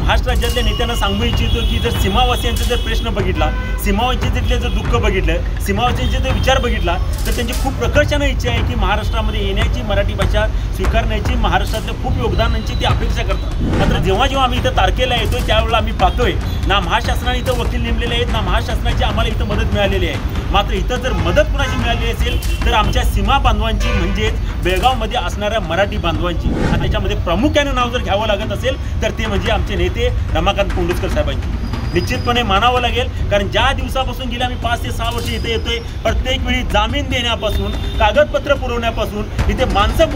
महाराष्ट्र राज्यातल्या नेत्यांना सांगू इच्छितो की जर सीमावासियांचा जर प्रश्न बघितला, सीमावासियांचे जर दुःख बघितलं, सीमावासियांचे जर विचार बघितला तर त्यांची खूप प्रकर्षानं इच्छा आहे की महाराष्ट्रामध्ये येण्याची, मराठी भाषा स्वीकारण्याची, महाराष्ट्रातल्या खूप योगदानांची ते अपेक्षा करतात। मात्र जेव्हा जेव्हा आम्ही इथं तारखेला येतोय त्यावेळेला आम्ही पाहतोय ना महाशासनाने इथं वकील नेमलेले आहेत, ना महाशासनाची आम्हाला इथं मदत मिळालेली आहे। मात्र इथं जर मदत कुणाची मिळाली असेल तर आमच्या सीमा बांधवांची, म्हणजेच बेळगावमध्ये असणाऱ्या मराठी बांधवांची। आणि त्याच्यामध्ये प्रामुख्याने नाव जर घ्यावं लागत असेल तर ते म्हणजे आमचे नेते रमाकांत कोंडुस्कर साहेबांची निश्चितपणे मानावं लागेल। कारण ज्या दिवसापासून गेले आम्ही 5 ते 6 वर्ष इथे येतोय, प्रत्येक वेळी जामीन देण्यापासून, कागदपत्र पुरवण्यापासून, इथे माणसं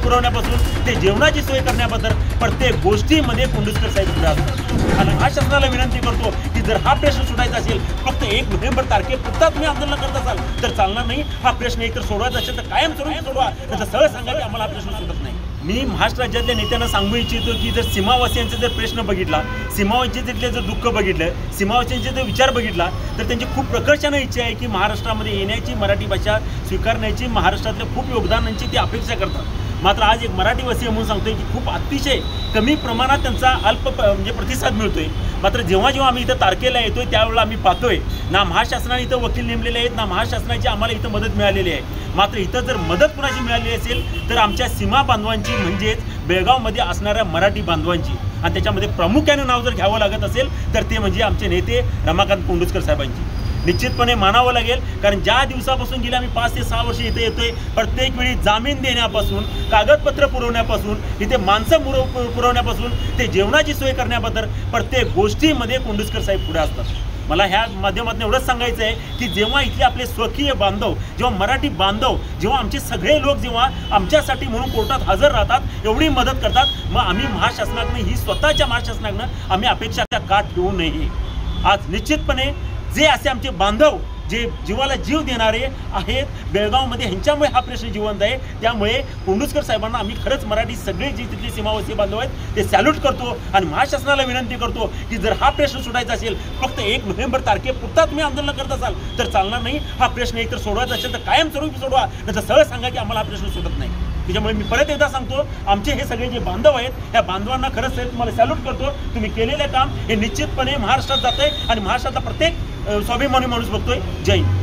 पुरवण्यापासून ते जेवणाची सोय करण्याबद्दल प्रत्येक गोष्टीमध्ये कोंडुस्कर साहेब पुढे असतात। आणि महाशासनाला विनंती करतो की जर हा प्रश्न सुटायचा असेल, फक्त 1 नोव्हेंबर तारखेपुरता तुम्ही आंदोलन करत असाल तर चालणार नाही। हा प्रश्न एकतर सोडवायचा असेल तर कायमस्वरूपी सोडवा, तर सरळ सांगा की आम्हाला हा प्रश्न सुटत नाही। मी महाराष्ट्र राज्यातल्या नेत्यांना सांगू इच्छितो की जर सीमावासियांचा जर प्रश्न बघितला, सीमावासियांचे जर दुःख बघितलं, सीमावासियांचे जर विचार बघितला तर त्यांची खूप प्रकर्षानं इच्छा आहे की महाराष्ट्रामध्ये येण्याची, मराठी भाषा स्वीकारण्याची, महाराष्ट्रातल्या खूप योगदानांची ते अपेक्षा करतात। मात्र आज एक मराठीवासी म्हणून सांगतोय की खूप अतिशय कमी प्रमाणात त्यांचा म्हणजे प्रतिसाद मिळतोय। मात्र जेव्हा जेव्हा आम्ही इथं तारखेला येतोय त्यावेळेला आम्ही पाहतोय ना महाशासनाने इथं वकील नेमलेले आहेत, ना महाशासनाची आम्हाला इथं मदत मिळालेली आहे। मात्र इथं जर मदत कुणाची मिळाली असेल तर आमच्या सीमा बांधवांची, म्हणजेच बेळगावमध्ये असणाऱ्या मराठी बांधवांची। आणि त्याच्यामध्ये प्रामुख्याने नाव जर घ्यावं लागत असेल तर ते म्हणजे आमचे नेते रमाकांत कोंडुस्कर साहेबांची निश्चितपणे मानावं लागेल। कारण ज्या दिवसापासून गेले आम्ही 5 ते 6 वर्ष इथे येतोय, प्रत्येक वेळी जामीन देण्यापासून, कागदपत्र पुरवण्यापासून, इथे माणसं पुरवण्यापासून ते जेवणाची सोय करण्याबद्दल प्रत्येक गोष्टीमध्ये कोंडुस्कर साहेब पुढे असतात। मला ह्या माध्यमातून एवढंच सांगायचं आहे की जेव्हा इथले आपले स्वकीय बांधव, जेव्हा मराठी बांधव, जेव्हा आमचे सगळे लोक जेव्हा आमच्यासाठी म्हणून कोर्टात हजर राहतात, एवढी मदत करतात, मग आम्ही महाशासनाकडनं ही स्वतःच्या महाशासनाकडनं आम्ही अपेक्षा का ठेवू नये। आज निश्चितपणे जे असे आमचे बांधव जे जीवाला जीव देणारे आहेत बेळगावमध्ये, ह्यांच्यामुळे हा प्रश्न जिवंत आहे। त्यामुळे कोंडुस्कर साहेबांना आम्ही खरंच मराठी सगळे जे तिथले सीमावासी बांधव आहेत ते सॅल्यूट करतो आणि महाशासनाला विनंती करतो की जर हा प्रश्न सुटायचा असेल, फक्त 1 नोव्हेंबर तारखेपुरता तुम्ही आंदोलन करत असाल तर चालणार नाही। हा प्रश्न एकतर सोडवायचा असेल तर कायमस्वरूपी सोडवा, तर सरळ सांगा की आम्हाला हा प्रश्न सुटत नाही। त्याच्यामुळे मी परत एकदा सांगतो, आमचे हे सगळे जे बांधव आहेत त्या बांधवांना खरंच साहेब तुम्हाला सॅल्यूट करतो। तुम्ही केलेले काम हे निश्चितपणे महाराष्ट्रात जातंय आणि महाराष्ट्रातला प्रत्येक स्वाभिमानी माणूस बघतोय। जय हिंद।